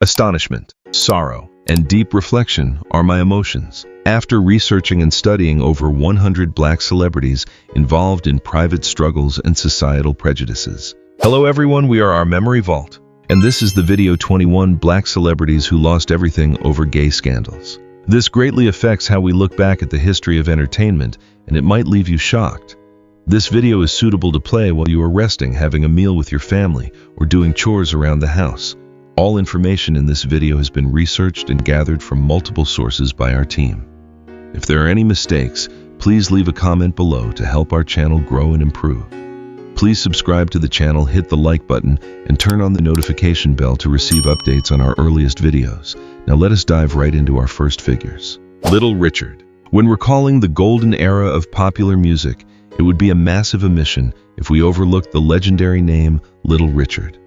Astonishment, sorrow, and deep reflection are my emotions. After researching and studying over 100 black celebrities involved in private struggles and societal prejudices. Hello everyone, we are our Memory Vault, and this is the video 21 Black Celebrities Who Lost Everything Over Gay Scandals. This greatly affects how we look back at the history of entertainment, and it might leave you shocked. This video is suitable to play while you are resting, having a meal with your family, or doing chores around the house. All information in this video has been researched and gathered from multiple sources by our team. If there are any mistakes, please leave a comment below to help our channel grow and improve. Please subscribe to the channel, hit the like button, and turn on the notification bell to receive updates on our earliest videos. Now let us dive right into our first figures. Little Richard. When recalling the golden era of popular music, it would be a massive omission if we overlooked the legendary name Little Richard.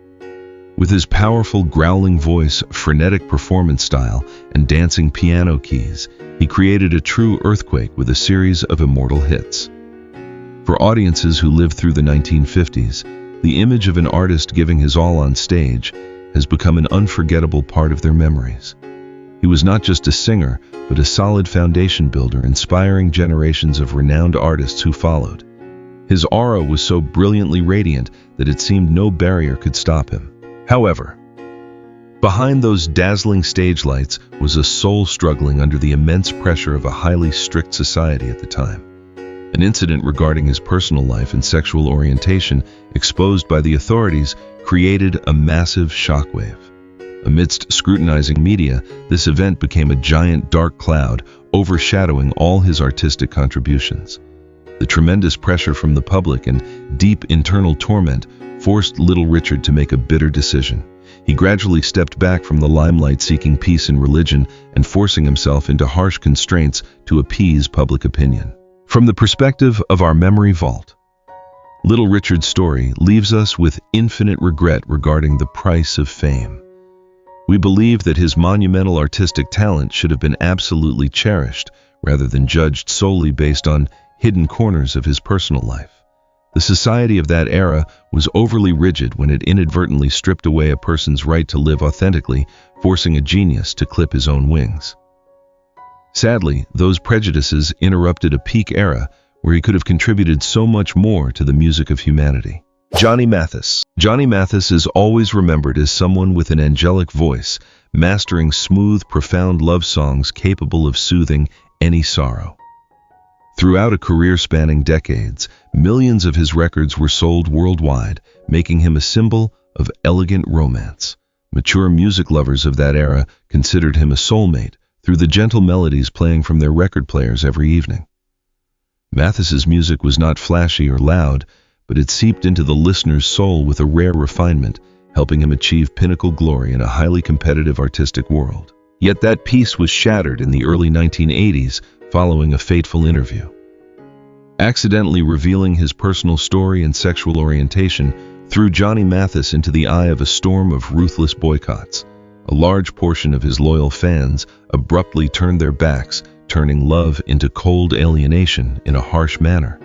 With his powerful growling voice, frenetic performance style, and dancing piano keys, he created a true earthquake with a series of immortal hits. For audiences who lived through the 1950s, the image of an artist giving his all on stage has become an unforgettable part of their memories. He was not just a singer, but a solid foundation builder, inspiring generations of renowned artists who followed. His aura was so brilliantly radiant that it seemed no barrier could stop him. However, behind those dazzling stage lights was a soul struggling under the immense pressure of a highly strict society at the time. An incident regarding his personal life and sexual orientation, exposed by the authorities, created a massive shockwave. Amidst scrutinizing media, this event became a giant dark cloud, overshadowing all his artistic contributions. The tremendous pressure from the public and deep internal torment forced Little Richard to make a bitter decision. He gradually stepped back from the limelight, seeking peace in religion and forcing himself into harsh constraints to appease public opinion. From the perspective of our Memory Vault, Little Richard's story leaves us with infinite regret regarding the price of fame. We believe that his monumental artistic talent should have been absolutely cherished, rather than judged solely based on hidden corners of his personal life. The society of that era was overly rigid when it inadvertently stripped away a person's right to live authentically, forcing a genius to clip his own wings. Sadly, those prejudices interrupted a peak era where he could have contributed so much more to the music of humanity. Johnny Mathis. Johnny Mathis is always remembered as someone with an angelic voice, mastering smooth, profound love songs capable of soothing any sorrow. Throughout a career spanning decades, millions of his records were sold worldwide, making him a symbol of elegant romance. Mature music lovers of that era considered him a soulmate through the gentle melodies playing from their record players every evening. Mathis's music was not flashy or loud, but it seeped into the listener's soul with a rare refinement, helping him achieve pinnacle glory in a highly competitive artistic world. Yet that peace was shattered in the early 1980s following a fateful interview. Accidentally revealing his personal story and sexual orientation threw Johnny Mathis into the eye of a storm of ruthless boycotts. A large portion of his loyal fans abruptly turned their backs, turning love into cold alienation in a harsh manner.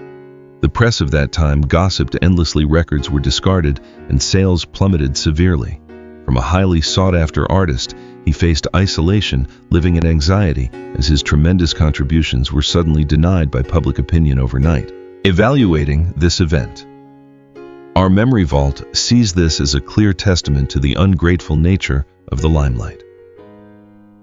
The press of that time gossiped endlessly, records were discarded, and sales plummeted severely. From a highly sought-after artist, he faced isolation, living in anxiety, as his tremendous contributions were suddenly denied by public opinion overnight. Evaluating this event, our Memory Vault sees this as a clear testament to the ungrateful nature of the limelight.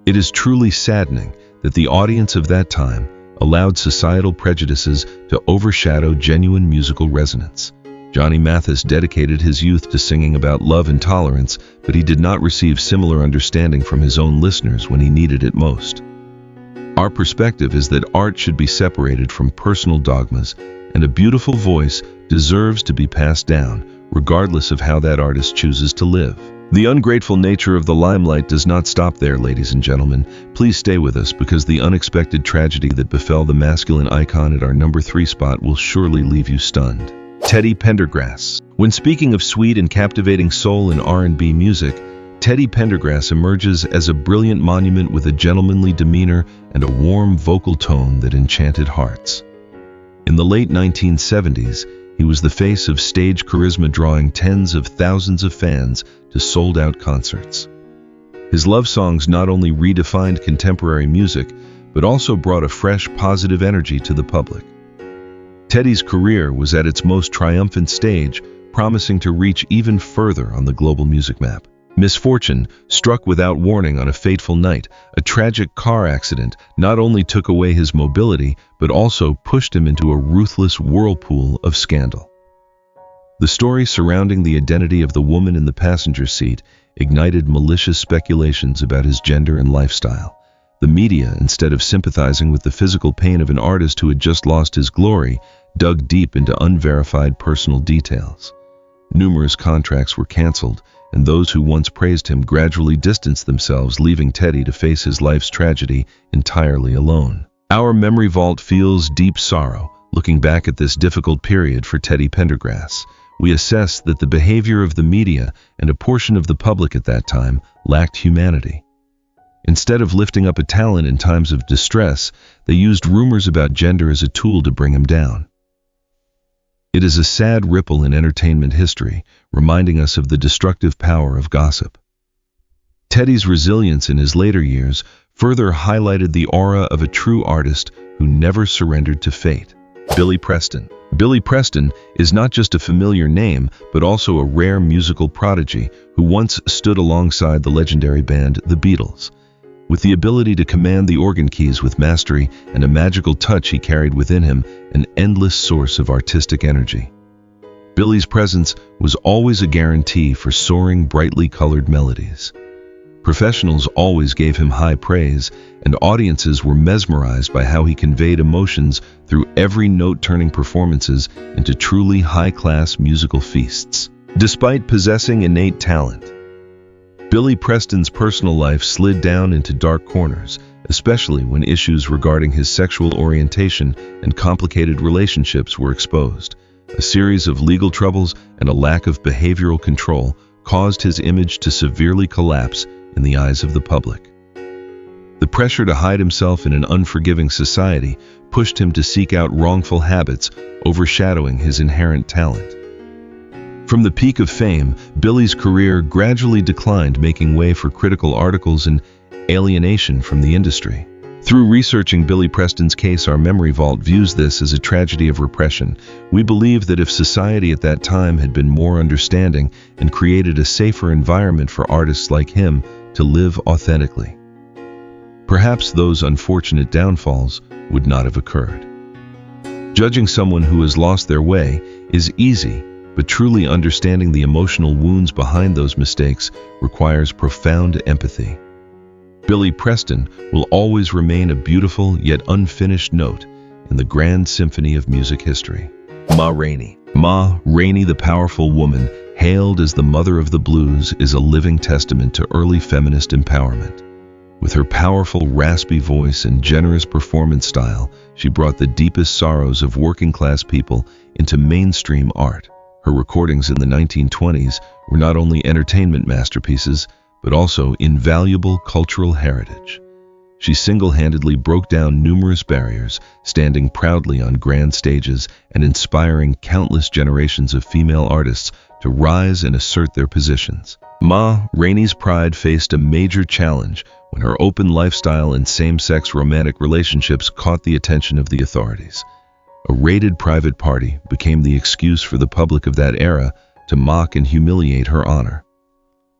It is truly saddening that the audience of that time allowed societal prejudices to overshadow genuine musical resonance. Johnny Mathis dedicated his youth to singing about love and tolerance, but he did not receive similar understanding from his own listeners when he needed it most. Our perspective is that art should be separated from personal dogmas, and a beautiful voice deserves to be passed down, regardless of how that artist chooses to live. The ungrateful nature of the limelight does not stop there, ladies and gentlemen. Please stay with us, because the unexpected tragedy that befell the masculine icon at our number 3 spot will surely leave you stunned. Teddy Pendergrass. When speaking of sweet and captivating soul and R&B music, Teddy Pendergrass emerges as a brilliant monument with a gentlemanly demeanor and a warm vocal tone that enchanted hearts. In the late 1970s, he was the face of stage charisma, drawing tens of thousands of fans to sold-out concerts. His love songs not only redefined contemporary music, but also brought a fresh, positive energy to the public. Teddy's career was at its most triumphant stage, promising to reach even further on the global music map. Misfortune struck without warning on a fateful night. A tragic car accident not only took away his mobility, but also pushed him into a ruthless whirlpool of scandal. The story surrounding the identity of the woman in the passenger seat ignited malicious speculations about his gender and lifestyle. The media, instead of sympathizing with the physical pain of an artist who had just lost his glory, dug deep into unverified personal details. Numerous contracts were canceled, and those who once praised him gradually distanced themselves, leaving Teddy to face his life's tragedy entirely alone. Our memory vault feels deep sorrow, looking back at this difficult period for Teddy Pendergrass. We assess that the behavior of the media and a portion of the public at that time lacked humanity. Instead of lifting up a talent in times of distress, they used rumors about gender as a tool to bring him down. It is a sad ripple in entertainment history, reminding us of the destructive power of gossip. Teddy's resilience in his later years further highlighted the aura of a true artist who never surrendered to fate. Billy Preston. Billy Preston is not just a familiar name, but also a rare musical prodigy who once stood alongside the legendary band The Beatles. With the ability to command the organ keys with mastery and a magical touch he carried within him, an endless source of artistic energy. Billy's presence was always a guarantee for soaring, brightly colored melodies. Professionals always gave him high praise, and audiences were mesmerized by how he conveyed emotions through every note-turning performances into truly high-class musical feasts. Despite possessing innate talent, Billy Preston's personal life slid down into dark corners, especially when issues regarding his sexual orientation and complicated relationships were exposed. A series of legal troubles and a lack of behavioral control caused his image to severely collapse in the eyes of the public. The pressure to hide himself in an unforgiving society pushed him to seek out wrongful habits, overshadowing his inherent talent. From the peak of fame, Billy's career gradually declined, making way for critical articles and alienation from the industry. Through researching Billy Preston's case, our memory vault views this as a tragedy of repression. We believe that if society at that time had been more understanding and created a safer environment for artists like him to live authentically, perhaps those unfortunate downfalls would not have occurred. Judging someone who has lost their way is easy, but truly understanding the emotional wounds behind those mistakes requires profound empathy. Billy Preston will always remain a beautiful yet unfinished note in the grand symphony of music history. Ma Rainey. Ma Rainey, the powerful woman, hailed as the mother of the blues, is a living testament to early feminist empowerment. With her powerful, raspy voice and generous performance style, she brought the deepest sorrows of working-class people into mainstream art. Her recordings in the 1920s were not only entertainment masterpieces, but also invaluable cultural heritage. She single-handedly broke down numerous barriers, standing proudly on grand stages and inspiring countless generations of female artists to rise and assert their positions. Ma Rainey's pride faced a major challenge when her open lifestyle and same-sex romantic relationships caught the attention of the authorities. A raided private party became the excuse for the public of that era to mock and humiliate her honor.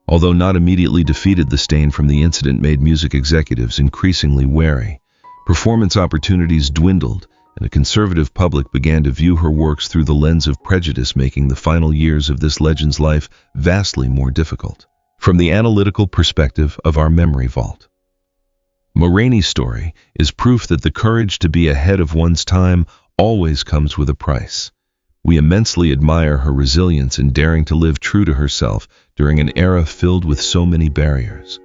Although not immediately defeated, the stain from the incident made music executives increasingly wary. Performance opportunities dwindled, and a conservative public began to view her works through the lens of prejudice, making the final years of this legend's life vastly more difficult. From the analytical perspective of our memory vault, Ma Rainey's story is proof that the courage to be ahead of one's time always comes with a price. We immensely admire her resilience in daring to live true to herself during an era filled with so many barriers.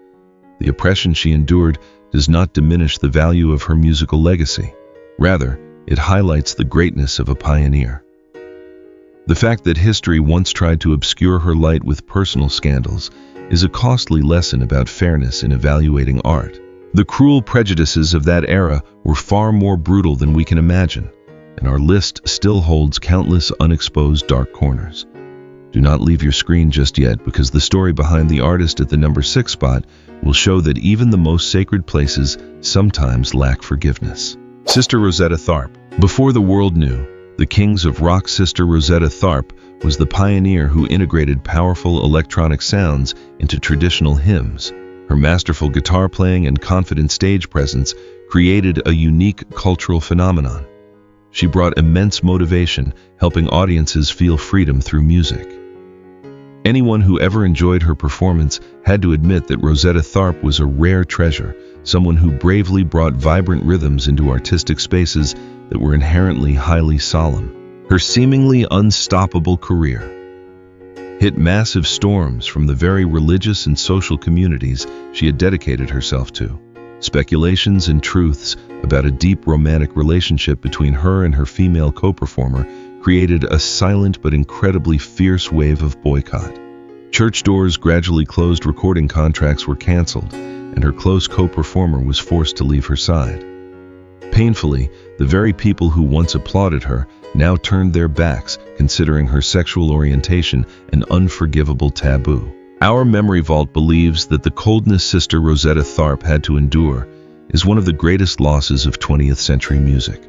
The oppression she endured does not diminish the value of her musical legacy. Rather, it highlights the greatness of a pioneer. The fact that history once tried to obscure her light with personal scandals is a costly lesson about fairness in evaluating art. The cruel prejudices of that era were far more brutal than we can imagine, and our list still holds countless unexposed dark corners. Do not leave your screen just yet, because the story behind the artist at the number 6 spot will show that even the most sacred places sometimes lack forgiveness. Sister Rosetta Tharpe. Before the world knew, the kings of rock, Sister Rosetta Tharpe was the pioneer who integrated powerful electronic sounds into traditional hymns. Her masterful guitar playing and confident stage presence created a unique cultural phenomenon. She brought immense motivation, helping audiences feel freedom through music. Anyone who ever enjoyed her performance had to admit that Rosetta Tharpe was a rare treasure, someone who bravely brought vibrant rhythms into artistic spaces that were inherently highly solemn. Her seemingly unstoppable career hit massive storms from the very religious and social communities she had dedicated herself to. Speculations and truths about a deep romantic relationship between her and her female co-performer created a silent but incredibly fierce wave of boycott. Church doors gradually closed, recording contracts were canceled, and her close co-performer was forced to leave her side. Painfully, the very people who once applauded her now turned their backs, considering her sexual orientation an unforgivable taboo. Our Memory Vault believes that the coldness Sister Rosetta Tharpe had to endure is one of the greatest losses of 20th century music.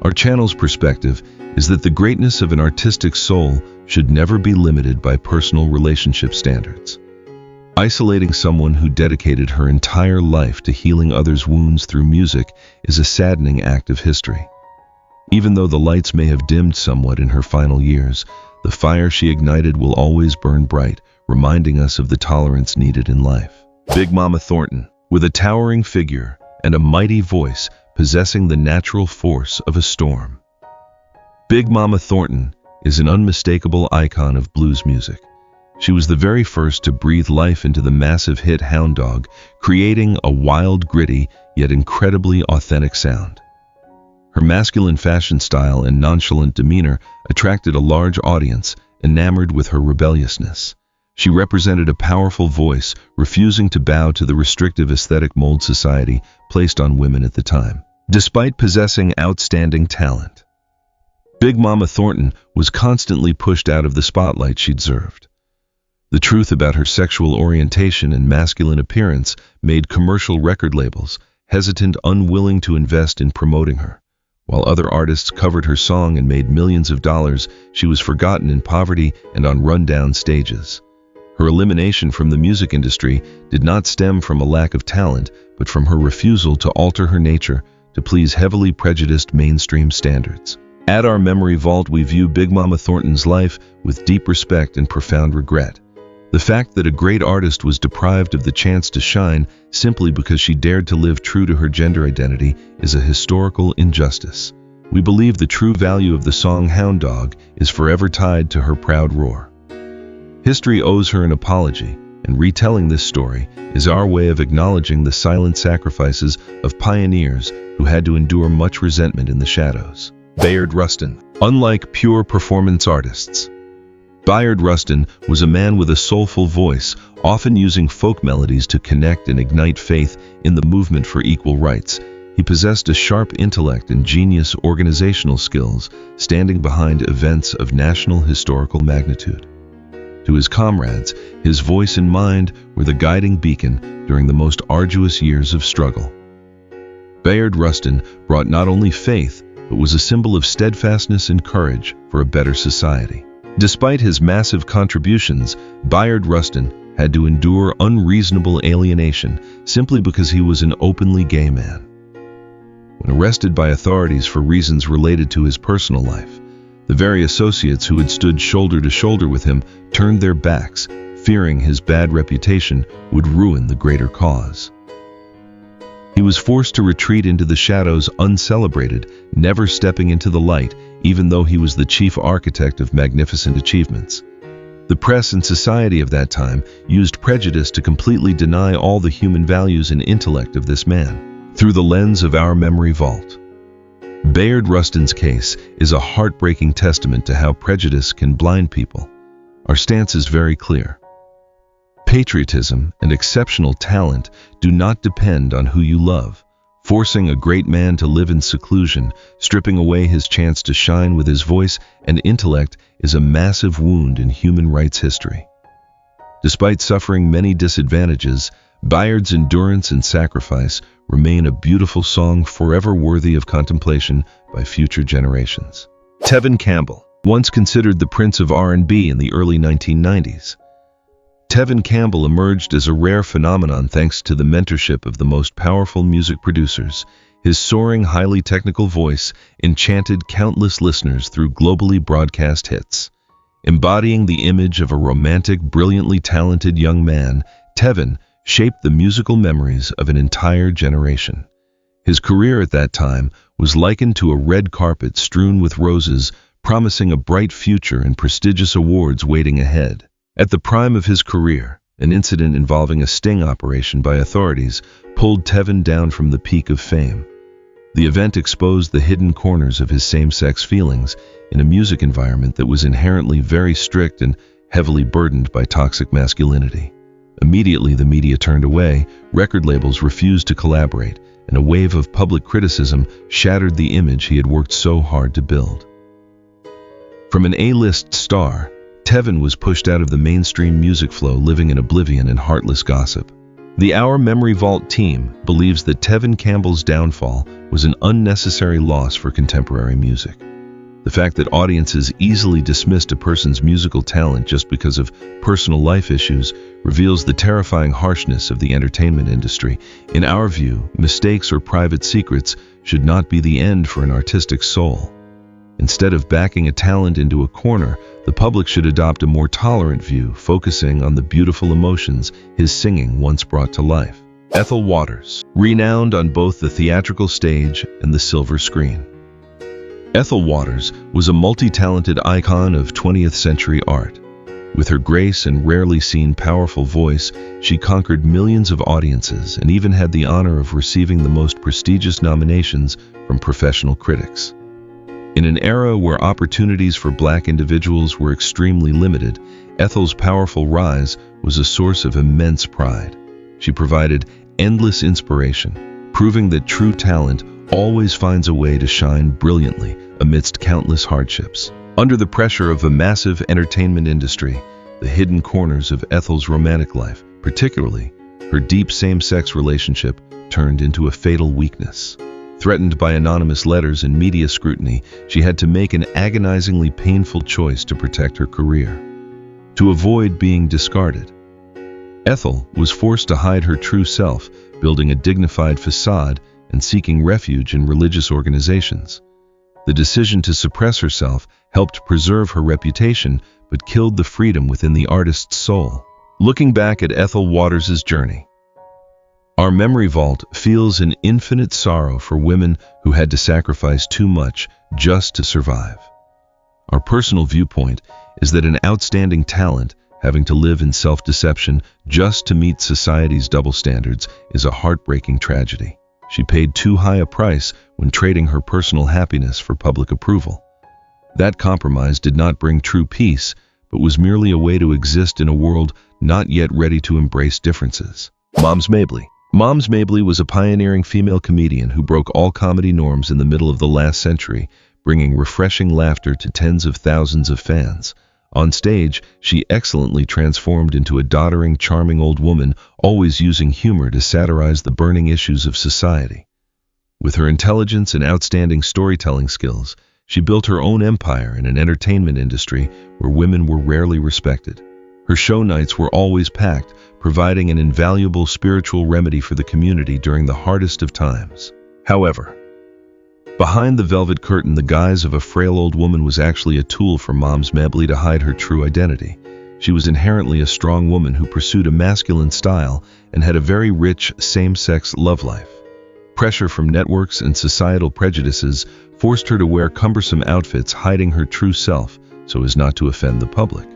Our channel's perspective is that the greatness of an artistic soul should never be limited by personal relationship standards. Isolating someone who dedicated her entire life to healing others' wounds through music is a saddening act of history. Even though the lights may have dimmed somewhat in her final years, the fire she ignited will always burn bright, reminding us of the tolerance needed in life. Big Mama Thornton, with a towering figure and a mighty voice possessing the natural force of a storm. Big Mama Thornton is an unmistakable icon of blues music. She was the very first to breathe life into the massive hit Hound Dog, creating a wild, gritty, yet incredibly authentic sound. Her masculine fashion style and nonchalant demeanor attracted a large audience, enamored with her rebelliousness. She represented a powerful voice, refusing to bow to the restrictive aesthetic mold society placed on women at the time. Despite possessing outstanding talent, Big Mama Thornton was constantly pushed out of the spotlight she deserved. The truth about her sexual orientation and masculine appearance made commercial record labels hesitant, unwilling to invest in promoting her. While other artists covered her song and made millions of dollars, she was forgotten in poverty and on rundown stages. Her elimination from the music industry did not stem from a lack of talent, but from her refusal to alter her nature to please heavily prejudiced mainstream standards. At our Memory Vault, we view Big Mama Thornton's life with deep respect and profound regret. The fact that a great artist was deprived of the chance to shine simply because she dared to live true to her gender identity is a historical injustice. We believe the true value of the song Hound Dog is forever tied to her proud roar. History owes her an apology, and retelling this story is our way of acknowledging the silent sacrifices of pioneers who had to endure much resentment in the shadows. Bayard Rustin. Unlike pure performance artists, Bayard Rustin was a man with a soulful voice, often using folk melodies to connect and ignite faith in the movement for equal rights. He possessed a sharp intellect and genius organizational skills, standing behind events of national historical magnitude. To his comrades, his voice and mind were the guiding beacon during the most arduous years of struggle. Bayard Rustin brought not only faith, but was a symbol of steadfastness and courage for a better society. Despite his massive contributions, Bayard Rustin had to endure unreasonable alienation simply because he was an openly gay man. When arrested by authorities for reasons related to his personal life, the very associates who had stood shoulder to shoulder with him turned their backs, fearing his bad reputation would ruin the greater cause. He was forced to retreat into the shadows uncelebrated, never stepping into the light, even though he was the chief architect of magnificent achievements. The press and society of that time used prejudice to completely deny all the human values and intellect of this man. Through the lens of our Memory Vault, Bayard Rustin's case is a heartbreaking testament to how prejudice can blind people. Our stance is very clear. Patriotism and exceptional talent do not depend on who you love, forcing a great man to live in seclusion, stripping away his chance to shine with his voice and intellect, is a massive wound in human rights history. Despite suffering many disadvantages, Bayard's endurance and sacrifice remain a beautiful song forever worthy of contemplation by future generations. Tevin Campbell, once considered the Prince of R&B in the early 1990s. Tevin Campbell emerged as a rare phenomenon thanks to the mentorship of the most powerful music producers. His soaring, highly technical voice enchanted countless listeners through globally broadcast hits. Embodying the image of a romantic, brilliantly talented young man, Tevin shaped the musical memories of an entire generation. His career at that time was likened to a red carpet strewn with roses, promising a bright future and prestigious awards waiting ahead. At the prime of his career, an incident involving a sting operation by authorities pulled Tevin down from the peak of fame. The event exposed the hidden corners of his same-sex feelings in a music environment that was inherently very strict and heavily burdened by toxic masculinity. Immediately, the media turned away, record labels refused to collaborate, and a wave of public criticism shattered the image he had worked so hard to build. From an A-list star, Tevin was pushed out of the mainstream music flow, living in oblivion and heartless gossip. The Our Memory Vault team believes that Tevin Campbell's downfall was an unnecessary loss for contemporary music. The fact that audiences easily dismissed a person's musical talent just because of personal life issues reveals the terrifying harshness of the entertainment industry. In our view, mistakes or private secrets should not be the end for an artistic soul. Instead of backing a talent into a corner, the public should adopt a more tolerant view, focusing on the beautiful emotions his singing once brought to life. Ethel Waters, renowned on both the theatrical stage and the silver screen. Ethel Waters was a multi-talented icon of 20th century art. With her grace and rarely seen powerful voice, she conquered millions of audiences and even had the honor of receiving the most prestigious nominations from professional critics. In an era where opportunities for Black individuals were extremely limited, Ethel's powerful rise was a source of immense pride. She provided endless inspiration, proving that true talent always finds a way to shine brilliantly amidst countless hardships. Under the pressure of a massive entertainment industry, the hidden corners of Ethel's romantic life, particularly her deep same-sex relationship, turned into a fatal weakness. Threatened by anonymous letters and media scrutiny, she had to make an agonizingly painful choice to protect her career. To avoid being discarded, Ethel was forced to hide her true self, building a dignified facade and seeking refuge in religious organizations. The decision to suppress herself helped preserve her reputation, but killed the freedom within the artist's soul. Looking back at Ethel Waters' journey, Our Memory Vault feels an infinite sorrow for women who had to sacrifice too much just to survive. Our personal viewpoint is that an outstanding talent having to live in self-deception just to meet society's double standards is a heartbreaking tragedy. She paid too high a price when trading her personal happiness for public approval. That compromise did not bring true peace, but was merely a way to exist in a world not yet ready to embrace differences. Moms Mabley. Moms Mabley was a pioneering female comedian who broke all comedy norms in the middle of the last century, bringing refreshing laughter to tens of thousands of fans. On stage, she excellently transformed into a doddering, charming old woman, always using humor to satirize the burning issues of society. With her intelligence and outstanding storytelling skills, she built her own empire in an entertainment industry where women were rarely respected. Her show nights were always packed, providing an invaluable spiritual remedy for the community during the hardest of times. However, behind the velvet curtain, the guise of a frail old woman was actually a tool for Moms Mabley to hide her true identity. She was inherently a strong woman who pursued a masculine style and had a very rich same-sex love life. Pressure from networks and societal prejudices forced her to wear cumbersome outfits, hiding her true self so as not to offend the public.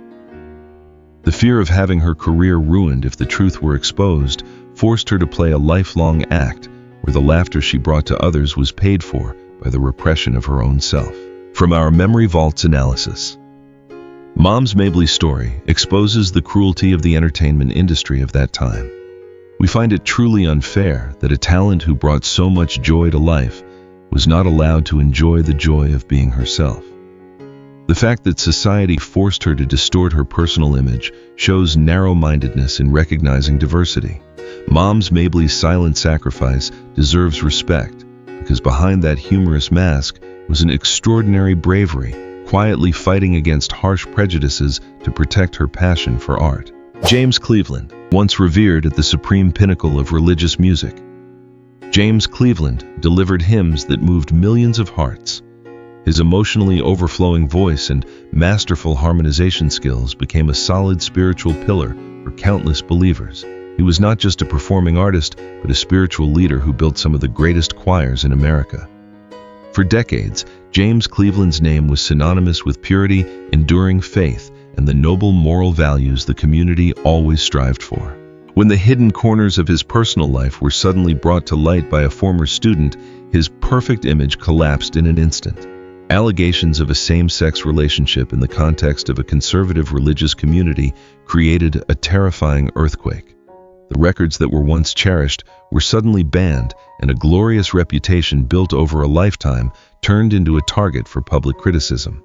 The fear of having her career ruined if the truth were exposed forced her to play a lifelong act where the laughter she brought to others was paid for by the repression of her own self. From Our Memory Vault's analysis, Moms Mabley's story exposes the cruelty of the entertainment industry of that time. We find it truly unfair that a talent who brought so much joy to life was not allowed to enjoy the joy of being herself. The fact that society forced her to distort her personal image shows narrow-mindedness in recognizing diversity. Moms Mabley's silent sacrifice deserves respect, because behind that humorous mask was an extraordinary bravery, quietly fighting against harsh prejudices to protect her passion for art. James Cleveland, once revered at the supreme pinnacle of religious music. James Cleveland delivered hymns that moved millions of hearts. His emotionally overflowing voice and masterful harmonization skills became a solid spiritual pillar for countless believers. He was not just a performing artist, but a spiritual leader who built some of the greatest choirs in America. For decades, James Cleveland's name was synonymous with purity, enduring faith, and the noble moral values the community always strived for. When the hidden corners of his personal life were suddenly brought to light by a former student, his perfect image collapsed in an instant. Allegations of a same-sex relationship in the context of a conservative religious community created a terrifying earthquake. The records that were once cherished were suddenly banned, and a glorious reputation built over a lifetime turned into a target for public criticism.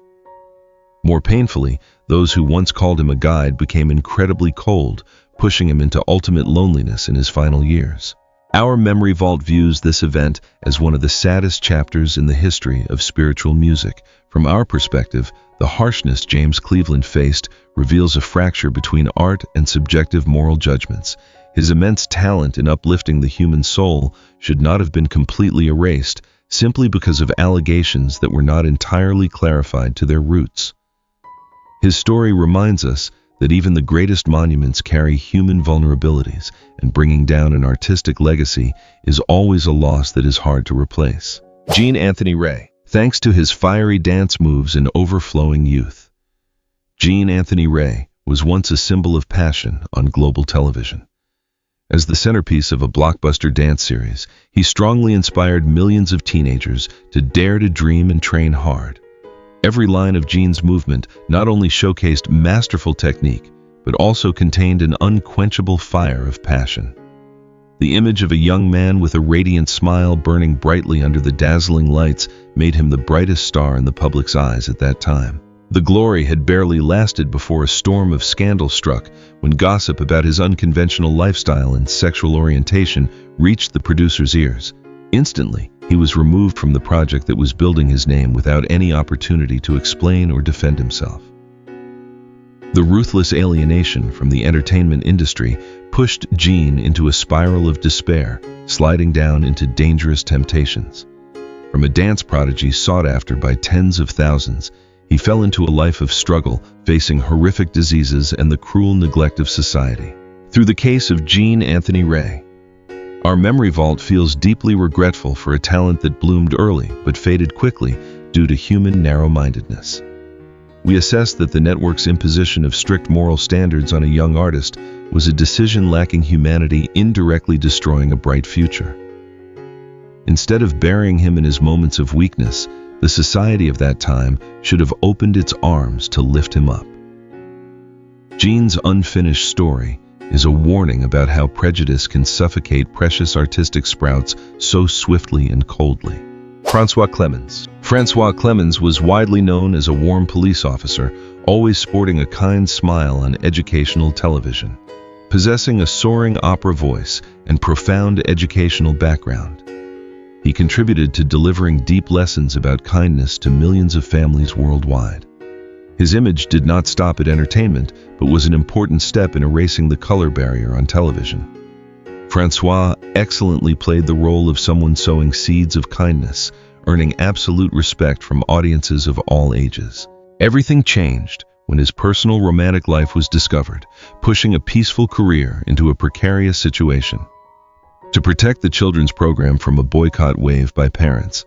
More painfully, those who once called him a guide became incredibly cold, pushing him into ultimate loneliness in his final years. Our Memory Vault views this event as one of the saddest chapters in the history of spiritual music. From our perspective, the harshness James Cleveland faced reveals a fracture between art and subjective moral judgments. His immense talent in uplifting the human soul should not have been completely erased, simply because of allegations that were not entirely clarified to their roots. His story reminds us that even the greatest monuments carry human vulnerabilities, and bringing down an artistic legacy is always a loss that is hard to replace. Gene Anthony Ray, thanks to his fiery dance moves and overflowing youth. Gene Anthony Ray was once a symbol of passion on global television. As the centerpiece of a blockbuster dance series, he strongly inspired millions of teenagers to dare to dream and train hard. Every line of Gene's movement not only showcased masterful technique, but also contained an unquenchable fire of passion. The image of a young man with a radiant smile burning brightly under the dazzling lights made him the brightest star in the public's eyes at that time. The glory had barely lasted before a storm of scandal struck when gossip about his unconventional lifestyle and sexual orientation reached the producer's ears. Instantly, he was removed from the project that was building his name without any opportunity to explain or defend himself. The ruthless alienation from the entertainment industry pushed Gene into a spiral of despair, sliding down into dangerous temptations. From a dance prodigy sought after by tens of thousands, he fell into a life of struggle, facing horrific diseases and the cruel neglect of society. Through the case of Gene Anthony Ray, our Memory Vault feels deeply regretful for a talent that bloomed early but faded quickly due to human narrow-mindedness. We assess that the network's imposition of strict moral standards on a young artist was a decision lacking humanity, indirectly destroying a bright future. Instead of burying him in his moments of weakness, the society of that time should have opened its arms to lift him up. Gene's unfinished story is a warning about how prejudice can suffocate precious artistic sprouts so swiftly and coldly. François Clemens. François Clemens was widely known as a warm police officer, always sporting a kind smile on educational television. Possessing a soaring opera voice and profound educational background, he contributed to delivering deep lessons about kindness to millions of families worldwide. His image did not stop at entertainment, but was an important step in erasing the color barrier on television. François excellently played the role of someone sowing seeds of kindness, earning absolute respect from audiences of all ages. Everything changed when his personal romantic life was discovered, pushing a peaceful career into a precarious situation. To protect the children's program from a boycott wave by parents,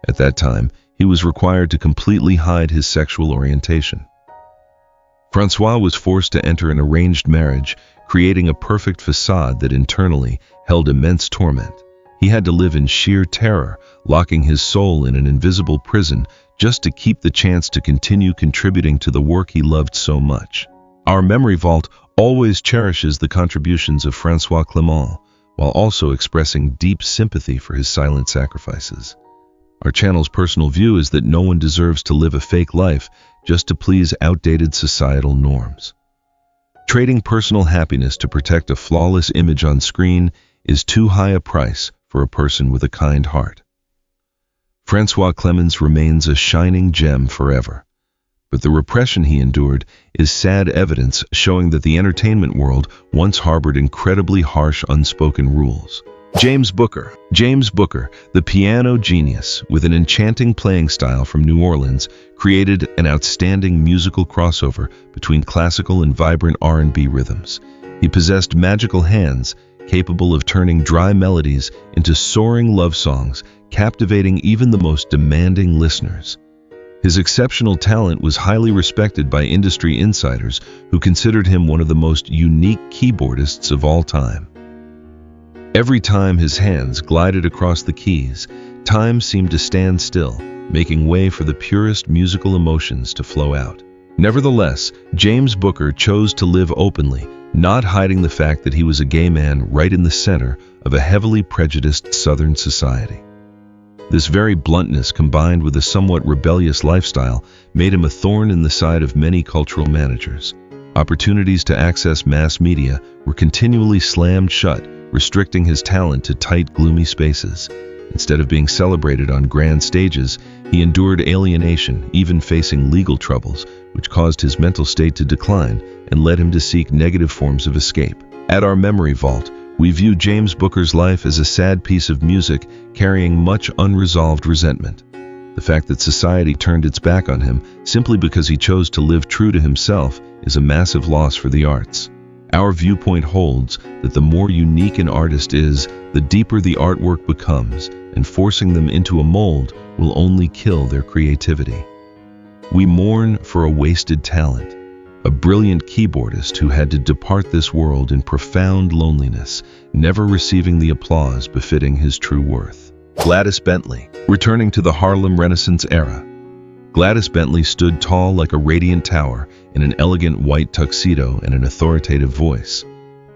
at that time, he was required to completely hide his sexual orientation. François was forced to enter an arranged marriage, creating a perfect facade that internally held immense torment. He had to live in sheer terror, locking his soul in an invisible prison just to keep the chance to continue contributing to the work he loved so much. Our Memory Vault always cherishes the contributions of François Clément, while also expressing deep sympathy for his silent sacrifices. Our channel's personal view is that no one deserves to live a fake life just to please outdated societal norms. Trading personal happiness to protect a flawless image on screen is too high a price for a person with a kind heart. Francois Clemens remains a shining gem forever, but the repression he endured is sad evidence showing that the entertainment world once harbored incredibly harsh unspoken rules. James Booker, the piano genius with an enchanting playing style from New Orleans, created an outstanding musical crossover between classical and vibrant R&B rhythms. He possessed magical hands, capable of turning dry melodies into soaring love songs, captivating even the most demanding listeners. His exceptional talent was highly respected by industry insiders who considered him one of the most unique keyboardists of all time. Every time his hands glided across the keys, time seemed to stand still, making way for the purest musical emotions to flow out. Nevertheless, James Booker chose to live openly, not hiding the fact that he was a gay man right in the center of a heavily prejudiced Southern society. This very bluntness, combined with a somewhat rebellious lifestyle, made him a thorn in the side of many cultural managers. Opportunities to access mass media were continually slammed shut, restricting his talent to tight, gloomy spaces. Instead of being celebrated on grand stages, he endured alienation, even facing legal troubles, which caused his mental state to decline and led him to seek negative forms of escape. At our memory vault, we view James Booker's life as a sad piece of music carrying much unresolved resentment. The fact that society turned its back on him simply because he chose to live true to himself is a massive loss for the arts. Our viewpoint holds that the more unique an artist is, the deeper the artwork becomes, and forcing them into a mold will only kill their creativity. We mourn for a wasted talent, a brilliant keyboardist who had to depart this world in profound loneliness, never receiving the applause befitting his true worth. Gladys Bentley. Returning to the Harlem Renaissance era, Gladys Bentley stood tall like a radiant tower in an elegant white tuxedo and an authoritative voice.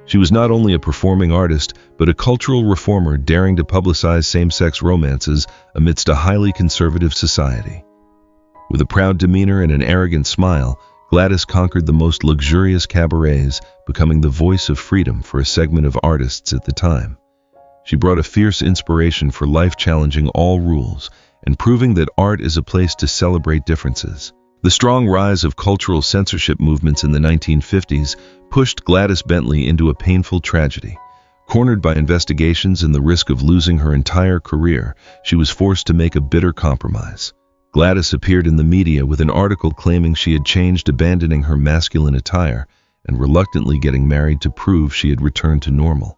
She was not only a performing artist, but a cultural reformer daring to publicize same-sex romances amidst a highly conservative society. With a proud demeanor and an arrogant smile, Gladys conquered the most luxurious cabarets, becoming the voice of freedom for a segment of artists at the time. She brought a fierce inspiration for life, challenging all rules and proving that art is a place to celebrate differences. The strong rise of cultural censorship movements in the 1950s pushed Gladys Bentley into a painful tragedy. Cornered by investigations and the risk of losing her entire career, she was forced to make a bitter compromise. Gladys appeared in the media with an article claiming she had changed, abandoning her masculine attire and reluctantly getting married to prove she had returned to normal.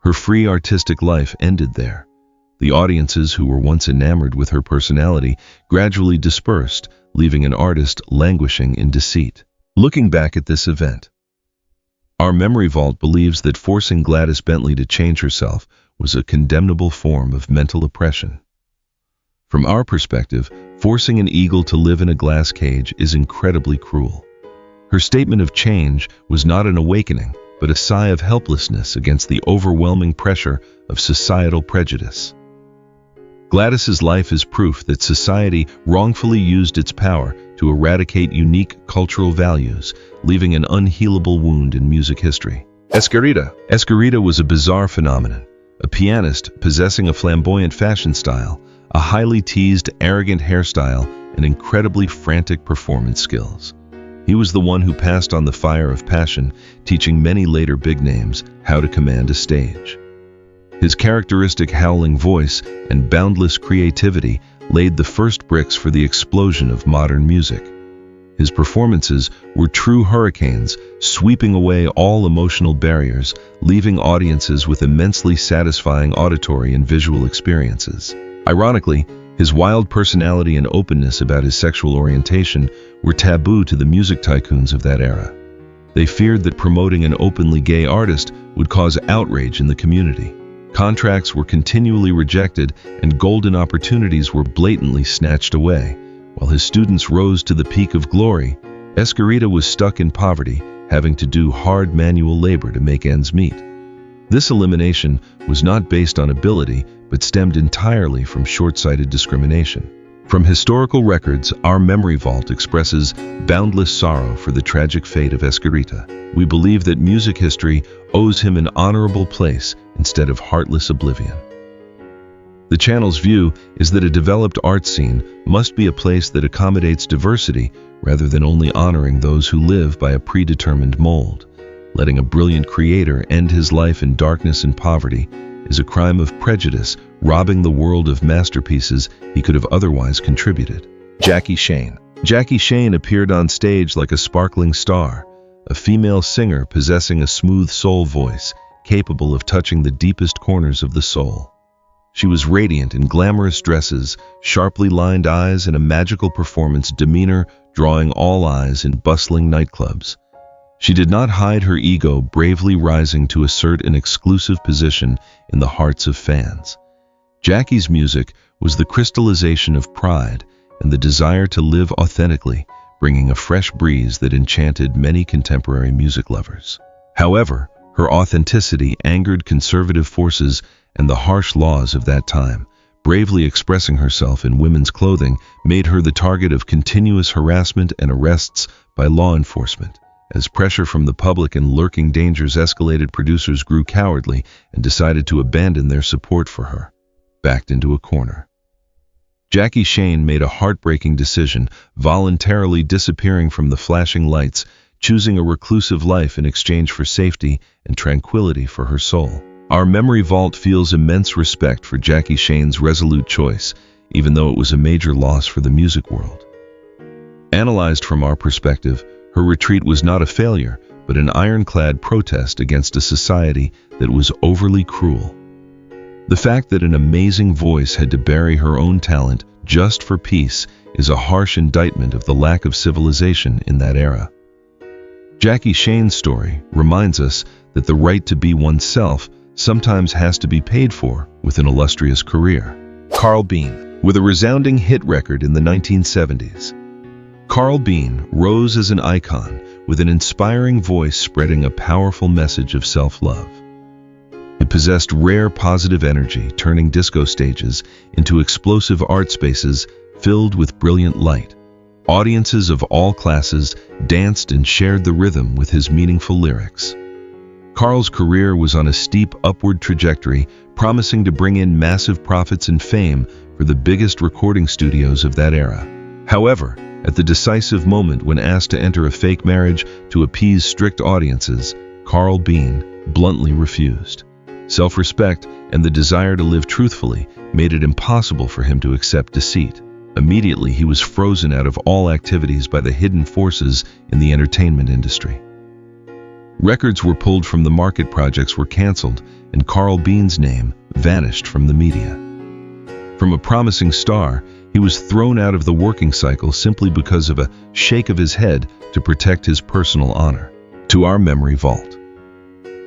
Her free artistic life ended there. The audiences who were once enamored with her personality gradually dispersed, leaving an artist languishing in deceit. Looking back at this event, our memory vault believes that forcing Gladys Bentley to change herself was a condemnable form of mental oppression. From our perspective, forcing an eagle to live in a glass cage is incredibly cruel. Her statement of change was not an awakening, but a sigh of helplessness against the overwhelming pressure of societal prejudice. Gladys's life is proof that society wrongfully used its power to eradicate unique cultural values, leaving an unhealable wound in music history. Escarita was a bizarre phenomenon, a pianist possessing a flamboyant fashion style, a highly teased, arrogant hairstyle, and incredibly frantic performance skills. He was the one who passed on the fire of passion, teaching many later big names how to command a stage. His characteristic howling voice and boundless creativity laid the first bricks for the explosion of modern music. His performances were true hurricanes, sweeping away all emotional barriers, leaving audiences with immensely satisfying auditory and visual experiences. Ironically, his wild personality and openness about his sexual orientation were taboo to the music tycoons of that era. They feared that promoting an openly gay artist would cause outrage in the community. Contracts were continually rejected and golden opportunities were blatantly snatched away. While his students rose to the peak of glory, Escarita was stuck in poverty, having to do hard manual labor to make ends meet. This elimination was not based on ability, but stemmed entirely from short-sighted discrimination. From historical records, our memory vault expresses boundless sorrow for the tragic fate of Escarita. We believe that music history owes him an honorable place instead of heartless oblivion. The channel's view is that a developed art scene must be a place that accommodates diversity rather than only honoring those who live by a predetermined mold. Letting a brilliant creator end his life in darkness and poverty is a crime of prejudice, robbing the world of masterpieces he could have otherwise contributed. Jackie Shane. Jackie Shane appeared on stage like a sparkling star, a female singer possessing a smooth soul voice, capable of touching the deepest corners of the soul. She was radiant in glamorous dresses, sharply lined eyes, and a magical performance demeanor drawing all eyes in bustling nightclubs. She did not hide her ego, bravely rising to assert an exclusive position in the hearts of fans. Jackie's music was the crystallization of pride and the desire to live authentically, bringing a fresh breeze that enchanted many contemporary music lovers. However, her authenticity angered conservative forces and the harsh laws of that time. Bravely expressing herself in women's clothing made her the target of continuous harassment and arrests by law enforcement. As pressure from the public and lurking dangers escalated, producers grew cowardly and decided to abandon their support for her. Backed into a corner. Jackie Shane made a heartbreaking decision, voluntarily disappearing from the flashing lights, choosing a reclusive life in exchange for safety and tranquility for her soul. Our memory vault feels immense respect for Jackie Shane's resolute choice, even though it was a major loss for the music world. Analyzed from our perspective, her retreat was not a failure, but an ironclad protest against a society that was overly cruel. The fact that an amazing voice had to bury her own talent just for peace is a harsh indictment of the lack of civilization in that era. Jackie Shane's story reminds us that the right to be oneself sometimes has to be paid for with an illustrious career. Carl Bean. With a resounding hit record in the 1970s, Carl Bean rose as an icon with an inspiring voice spreading a powerful message of self-love. It possessed rare positive energy, turning disco stages into explosive art spaces filled with brilliant light. Audiences of all classes danced and shared the rhythm with his meaningful lyrics. Carl's career was on a steep upward trajectory, promising to bring in massive profits and fame for the biggest recording studios of that era. However, at the decisive moment when asked to enter a fake marriage to appease strict audiences, Carl Bean bluntly refused. Self-respect and the desire to live truthfully made it impossible for him to accept deceit. Immediately, he was frozen out of all activities by the hidden forces in the entertainment industry. Records were pulled from the market, projects were canceled, and Carl Bean's name vanished from the media. From a promising star, he was thrown out of the working cycle simply because of a shake of his head to protect his personal honor. To our memory vault.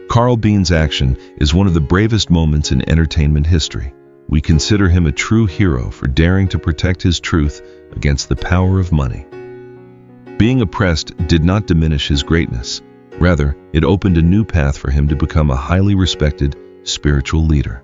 Carl Bean's action is one of the bravest moments in entertainment history. We consider him a true hero for daring to protect his truth against the power of money. Being oppressed did not diminish his greatness. Rather, it opened a new path for him to become a highly respected spiritual leader.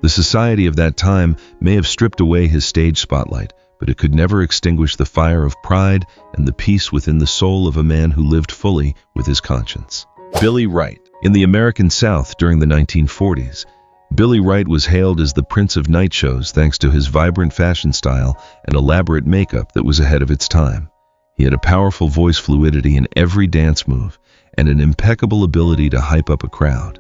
The society of that time may have stripped away his stage spotlight, but it could never extinguish the fire of pride and the peace within the soul of a man who lived fully with his conscience. Billy Wright. In the American South during the 1940s, Billy Wright was hailed as the Prince of Night Shows thanks to his vibrant fashion style and elaborate makeup that was ahead of its time. He had a powerful voice fluidity in every dance move and an impeccable ability to hype up a crowd.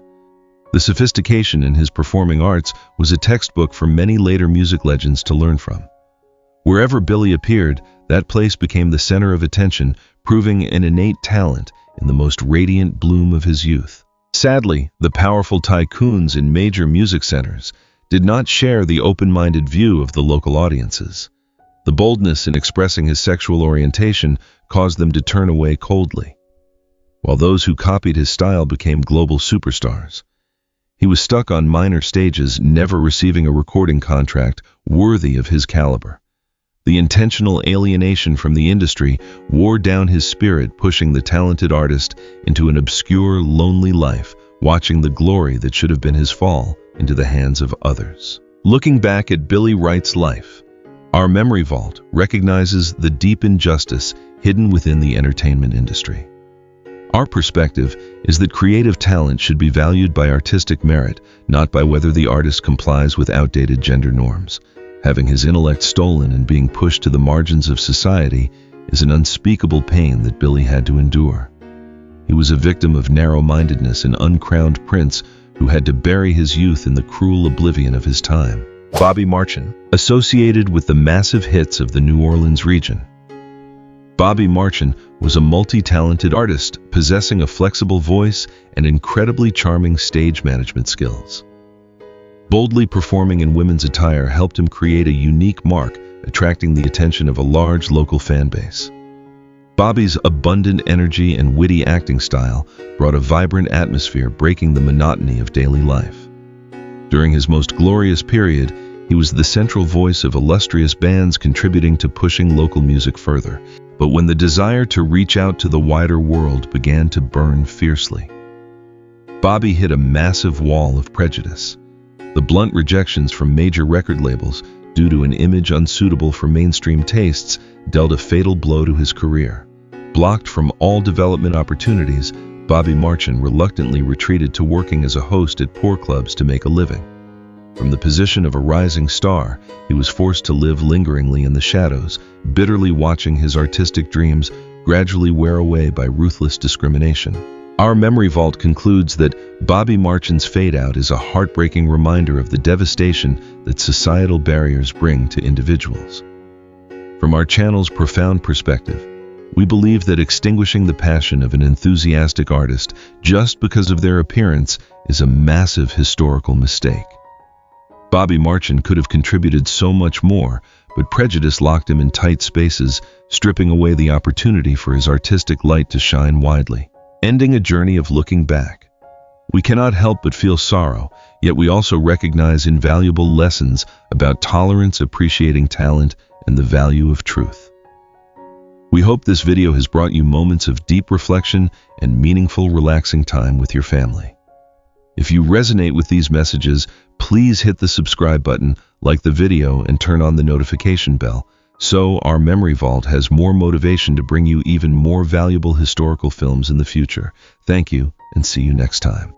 The sophistication in his performing arts was a textbook for many later music legends to learn from. Wherever Billy appeared, that place became the center of attention, proving an innate talent in the most radiant bloom of his youth. Sadly, the powerful tycoons in major music centers did not share the open-minded view of the local audiences. The boldness in expressing his sexual orientation caused them to turn away coldly, while those who copied his style became global superstars. He was stuck on minor stages, never receiving a recording contract worthy of his caliber. The intentional alienation from the industry wore down his spirit, pushing the talented artist into an obscure, lonely life, watching the glory that should have been his fall into the hands of others. Looking back at Billy Wright's life, our memory vault recognizes the deep injustice hidden within the entertainment industry. Our perspective is that creative talent should be valued by artistic merit, not by whether the artist complies with outdated gender norms. Having his intellect stolen and being pushed to the margins of society is an unspeakable pain that Billy had to endure. He was a victim of narrow-mindedness, an uncrowned prince who had to bury his youth in the cruel oblivion of his time. Bobby Marchin, associated with the massive hits of the New Orleans region. Bobby Marchin was a multi-talented artist, possessing a flexible voice and incredibly charming stage management skills. Boldly performing in women's attire helped him create a unique mark, attracting the attention of a large local fan base. Bobby's abundant energy and witty acting style brought a vibrant atmosphere, breaking the monotony of daily life. During his most glorious period, he was the central voice of illustrious bands, contributing to pushing local music further. But when the desire to reach out to the wider world began to burn fiercely, Bobby hit a massive wall of prejudice. The blunt rejections from major record labels due to an image unsuitable for mainstream tastes dealt a fatal blow to his career. Blocked from all development opportunities, Bobby Marchin reluctantly retreated to working as a host at poor clubs to make a living. From the position of a rising star, he was forced to live lingeringly in the shadows, bitterly watching his artistic dreams gradually wear away by ruthless discrimination. Our memory vault concludes that Bobby Marchin's fade-out is a heartbreaking reminder of the devastation that societal barriers bring to individuals. From our channel's profound perspective, we believe that extinguishing the passion of an enthusiastic artist just because of their appearance is a massive historical mistake. Bobby Marchin could have contributed so much more, but prejudice locked him in tight spaces, stripping away the opportunity for his artistic light to shine widely. Ending a journey of looking back. We cannot help but feel sorrow, yet we also recognize invaluable lessons about tolerance, appreciating talent, and the value of truth. We hope this video has brought you moments of deep reflection and meaningful, relaxing time with your family. If you resonate with these messages, please hit the subscribe button, like the video, and turn on the notification bell, so our memory vault has more motivation to bring you even more valuable historical films in the future. Thank you, and see you next time.